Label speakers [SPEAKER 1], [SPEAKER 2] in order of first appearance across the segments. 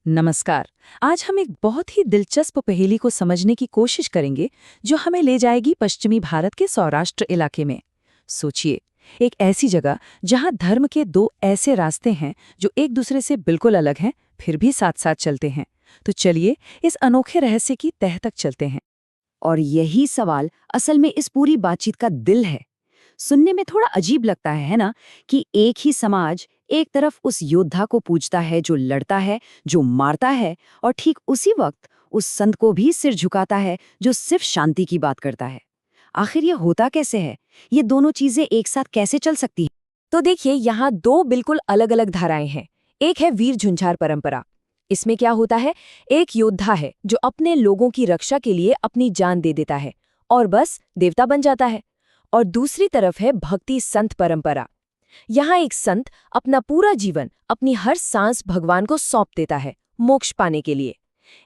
[SPEAKER 1] नमस्कार। आज हम एक बहुत ही दिलचस्प पहेली को समझने की कोशिश करेंगे जो हमें ले जाएगी पश्चिमी भारत के सौराष्ट्र इलाके में। सोचिए, एक ऐसी जगह जहां धर्म के दो ऐसे रास्ते हैं जो एक दूसरे से बिल्कुल अलग हैं, फिर भी साथ साथ चलते हैं। तो चलिए इस अनोखे रहस्य की तह तक चलते हैं।
[SPEAKER 2] और यही सवाल असल में इस पूरी बातचीत का दिल है। सुनने में थोड़ा अजीब लगता है ना, कि एक ही समाज एक तरफ उस योद्धा को पूजता है जो लड़ता है, जो मारता है, और ठीक उसी वक्त उस संत को भी सिर झुकाता है जो सिर्फ शांति की बात करता है। आखिर ये होता कैसे है? ये दोनों चीजें एक साथ कैसे चल सकती हैं?
[SPEAKER 3] तो देखिए, यहाँ दो बिल्कुल अलग अलग धाराएं हैं। एक है वीर झुंझार परंपरा। इसमें क्या होता है, एक योद्धा है जो अपने लोगों की रक्षा के लिए अपनी जान दे देता है और बस देवता बन जाता है। और दूसरी तरफ है भक्ति संत परंपरा। यहाँ एक संत अपना पूरा जीवन, अपनी हर सांस भगवान को सौंप देता है मोक्ष पाने के लिए।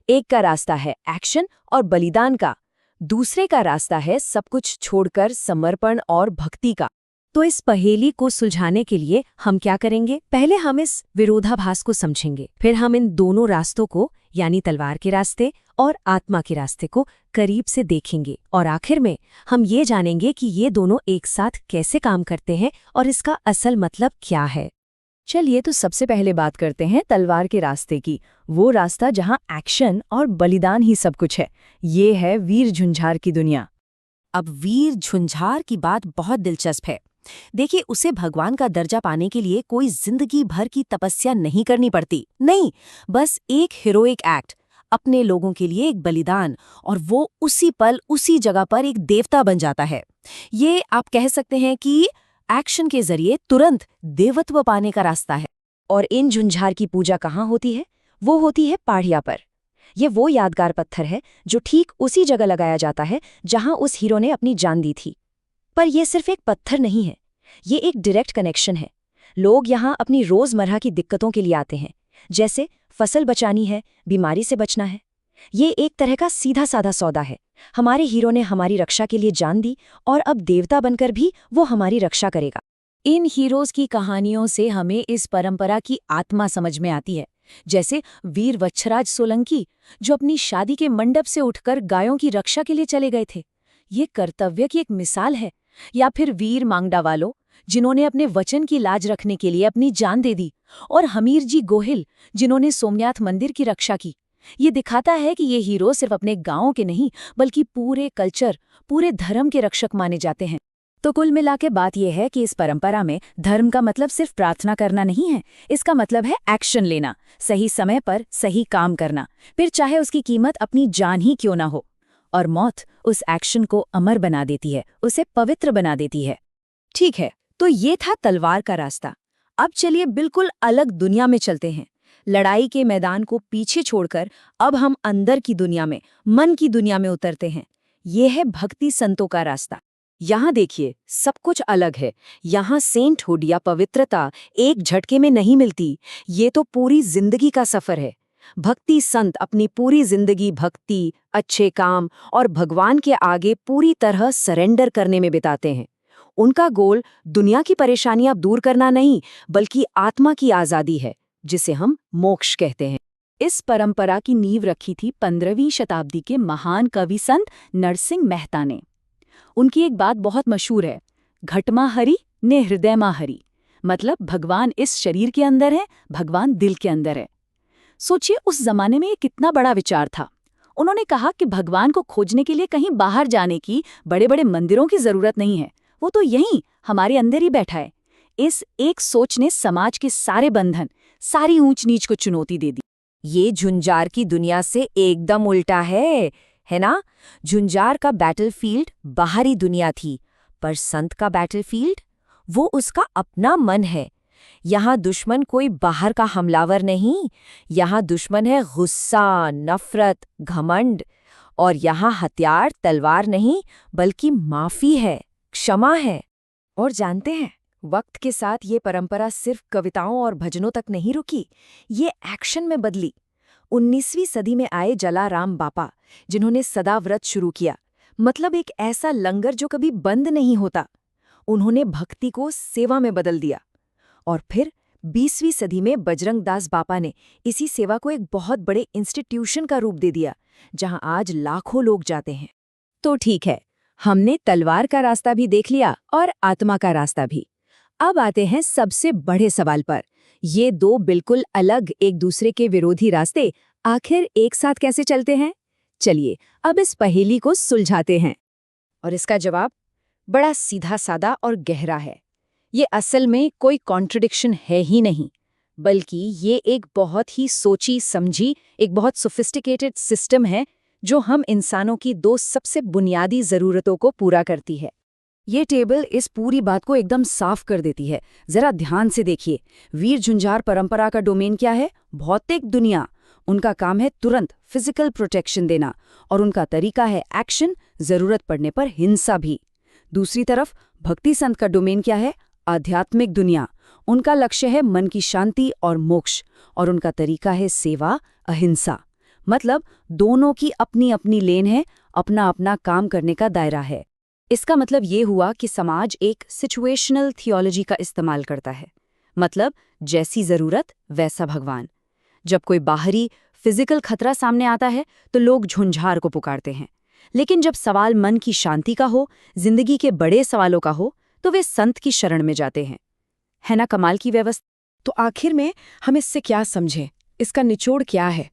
[SPEAKER 3] एक का रास्ता है एक्शन और बलिदान का, दूसरे का रास्ता है सब कुछ छोड़कर समर्पण और भक्ति का।
[SPEAKER 2] तो इस पहेली को सुलझाने के लिए हम क्या करेंगे? पहले हम इस विरोधाभास को समझेंगे, फिर हम इन दोनों रास्तों को, यानी तलवार के रास्ते और आत्मा के रास्ते को करीब से देखेंगे, और आखिर में हम ये जानेंगे कि ये दोनों एक साथ कैसे काम करते हैं और इसका असल मतलब क्या है।
[SPEAKER 3] चलिए, तो सबसे पहले बात करते हैं तलवार के रास्ते की। वो रास्ता जहाँ एक्शन और बलिदान ही सब कुछ है। ये है वीर झुंझार की दुनिया।
[SPEAKER 2] अब वीर झुंझार की बात बहुत दिलचस्प है। देखिए, उसे भगवान का दर्जा पाने के लिए कोई जिंदगी भर की तपस्या नहीं करनी पड़ती। नहीं, बस एक हीरोइक एक्ट, अपने लोगों के लिए एक बलिदान, और वो उसी पल उसी जगह पर एक देवता बन जाता है। ये आप कह सकते हैं कि एक्शन के जरिए तुरंत देवत्व पाने का रास्ता है।
[SPEAKER 3] और इन झुंझार की पूजा कहाँ होती है? वो होती है पहाड़िया पर। ये वो यादगार पत्थर है जो ठीक उसी जगह लगाया जाता है जहां उस हीरो ने अपनी जान दी थी। पर यह सिर्फ एक पत्थर नहीं है, ये एक डायरेक्ट कनेक्शन है। लोग यहाँ अपनी रोजमर्रा की दिक्कतों के लिए आते हैं, जैसे फसल बचानी है, बीमारी से बचना है। ये एक तरह का सीधा साधा सौदा है। हमारे हीरो ने हमारी रक्षा के लिए जान दी और अब देवता बनकर भी वो हमारी रक्षा करेगा।
[SPEAKER 2] इन हीरोज की कहानियों से हमें इस परंपरा की आत्मा समझ में आती है। जैसे वीर वच्छराज सोलंकी, जो अपनी शादी के मंडप से उठकर गायों की रक्षा के लिए चले गए थे। ये कर्तव्य की एक मिसाल है। या फिर वीर मांगडावालो, जिन्होंने अपने वचन की लाज रखने के लिए अपनी जान दे दी। और हमीर जी गोहिल, जिन्होंने सोमनाथ मंदिर की रक्षा की। ये दिखाता है कि ये हीरो सिर्फ अपने गांव के नहीं, बल्कि पूरे कल्चर, पूरे धर्म के रक्षक माने जाते हैं।
[SPEAKER 3] तो कुल मिला के बात यह है कि इस परंपरा में धर्म का मतलब सिर्फ प्रार्थना करना नहीं है। इसका मतलब है एक्शन लेना, सही समय पर सही काम करना, फिर चाहे उसकी कीमत अपनी जान ही क्यों ना हो। और मौत उस एक्शन को अमर बना देती है, उसे पवित्र बना देती है।
[SPEAKER 2] ठीक है, तो ये था तलवार का रास्ता। अब चलिए बिल्कुल अलग दुनिया में चलते हैं। लड़ाई के मैदान को पीछे छोड़कर अब हम अंदर की दुनिया में, मन की दुनिया में उतरते हैं। ये है भक्ति संतों का रास्ता। यहाँ देखिए, सब कुछ अलग है। यहाँ सेंटहुड या पवित्रता एक झटके में नहीं मिलती। ये तो पूरी जिंदगी का सफर है। भक्ति संत अपनी पूरी जिंदगी भक्ति, अच्छे काम और भगवान के आगे पूरी तरह सरेंडर करने में बिताते हैं। उनका गोल दुनिया की परेशानियां दूर करना नहीं, बल्कि आत्मा की आजादी है, जिसे हम मोक्ष कहते हैं।
[SPEAKER 3] इस परंपरा की नींव रखी थी 15वीं शताब्दी के महान कवि संत नरसिंह मेहता ने। उनकी एक बात बहुत मशहूर है, घटमा हरि ने हृदय मा हरि। मतलब भगवान इस शरीर के अंदर है, भगवान दिल के अंदर है। सोचिए, उस जमाने में ये कितना बड़ा विचार था। उन्होंने कहा कि भगवान को खोजने के लिए कहीं बाहर जाने की, बड़े बड़े मंदिरों की जरूरत नहीं है, वो तो यहीं हमारे अंदर ही बैठा है। इस एक सोच ने समाज के सारे बंधन, सारी ऊंच नीच को चुनौती दे दी।
[SPEAKER 2] ये झुंझार की दुनिया से एकदम उल्टा है ना? झुंझार का बैटलफील्ड बाहरी दुनिया थी, पर संत का बैटलफील्ड वो उसका अपना मन है। यहाँ दुश्मन कोई बाहर का हमलावर नहीं, यहाँ दुश्मन है गुस्सा, नफरत, घमंड। और यहाँ हथियार तलवार नहीं, बल्कि माफी है, क्षमा है।
[SPEAKER 3] और जानते हैं, वक्त के साथ ये परंपरा सिर्फ कविताओं और भजनों तक नहीं रुकी, ये एक्शन में बदली। 19वीं सदी में आए जलाराम बापा, जिन्होंने सदा व्रत शुरू किया, मतलब एक ऐसा लंगर जो कभी बंद नहीं होता। उन्होंने भक्ति को सेवा में बदल दिया। और फिर
[SPEAKER 2] 20वीं सदी में बजरंग दास बापा ने इसी सेवा को एक बहुत बड़े इंस्टीट्यूशन का रूप दे दिया, जहां आज लाखों लोग जाते हैं। तो ठीक है, हमने तलवार का रास्ता भी देख लिया और आत्मा का रास्ता भी। अब आते हैं सबसे बड़े सवाल पर। ये दो बिल्कुल अलग, एक दूसरे के विरोधी रास्ते आखिर एक साथ कैसे चलते हैं? चलिए अब इस पहेली को सुलझाते हैं। और इसका जवाब बड़ा सीधा सादा और गहरा है। ये असल में कोई कॉन्ट्रडिक्शन है ही नहीं, बल्कि ये एक बहुत ही सोची समझी, एक बहुत सोफिस्टिकेटेड सिस्टम है जो हम इंसानों की दो सबसे बुनियादी ज़रूरतों को पूरा करती है। ये टेबल इस पूरी बात को एकदम साफ कर देती है। जरा ध्यान से देखिए, वीर झुंझार परंपरा का डोमेन क्या है? भौतिक दुनिया। उनका काम है तुरंत फिजिकल प्रोटेक्शन देना, और उनका तरीका है एक्शन, जरूरत पड़ने पर हिंसा भी। दूसरी तरफ भक्ति संत का डोमेन क्या है? आध्यात्मिक दुनिया। उनका लक्ष्य है मन की शांति और मोक्ष, और उनका तरीका है सेवा, अहिंसा। मतलब दोनों की अपनी अपनी लेन है, अपना अपना काम करने का दायरा है। इसका मतलब ये हुआ कि समाज एक सिचुएशनल थियोलॉजी का इस्तेमाल करता है। मतलब जैसी जरूरत वैसा भगवान। जब कोई बाहरी फिजिकल खतरा सामने आता है तो लोग झुंझार को पुकारते हैं, लेकिन जब सवाल मन की शांति का हो, जिंदगी के बड़े सवालों का हो, तो वे संत की शरण में जाते हैं। है ना कमाल की व्यवस्था?
[SPEAKER 4] तो आखिर में हम इससे क्या समझें? इसका निचोड़ क्या है?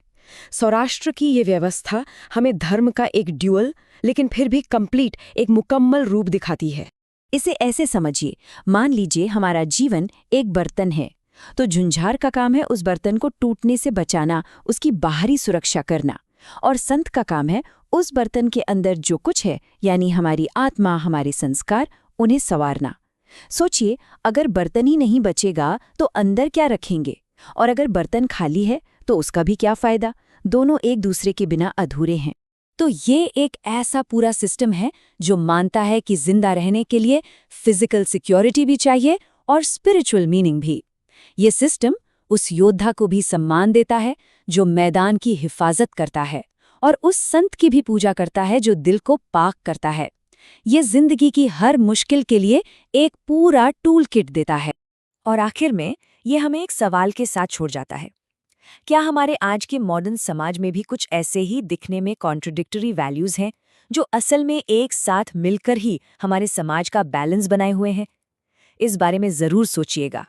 [SPEAKER 4] सौराष्ट्र की ये व्यवस्था हमें धर्म का एक ड्यूअल लेकिन फिर भी कंप्लीट, एक मुकम्मल रूप दिखाती है।
[SPEAKER 2] इसे ऐसे समझिए, मान लीजिए हमारा जीवन एक बर्तन है, तो झुंझार का काम है उस बर्तन को टूटने से बचाना, उसकी बाहरी सुरक्षा करना। और संत का काम है उस बर्तन के अंदर जो कुछ है, यानी हमारी आत्मा, हमारे संस्कार, उन्हें संवारना। सोचिए, अगर बर्तन ही नहीं बचेगा तो अंदर क्या रखेंगे? और अगर बर्तन खाली है तो उसका भी क्या फायदा? दोनों एक दूसरे के बिना अधूरे हैं। तो ये एक ऐसा पूरा सिस्टम है जो मानता है कि जिंदा रहने के लिए फिजिकल सिक्योरिटी भी चाहिए और स्पिरिचुअल मीनिंग भी। ये सिस्टम उस योद्धा को भी सम्मान देता है जो मैदान की हिफाजत करता है, और उस संत की भी पूजा करता है जो दिल को पाक करता है। ये जिंदगी की हर मुश्किल के लिए एक पूरा टूल किट देता है। और आखिर में ये हमें एक सवाल के साथ छोड़ जाता है। क्या हमारे आज के मॉडर्न समाज में भी कुछ ऐसे ही दिखने में कॉन्ट्रडिक्टरी वैल्यूज हैं, जो असल में एक साथ मिलकर ही हमारे समाज का बैलेंस बनाए हुए हैं? इस बारे में जरूर सोचिएगा।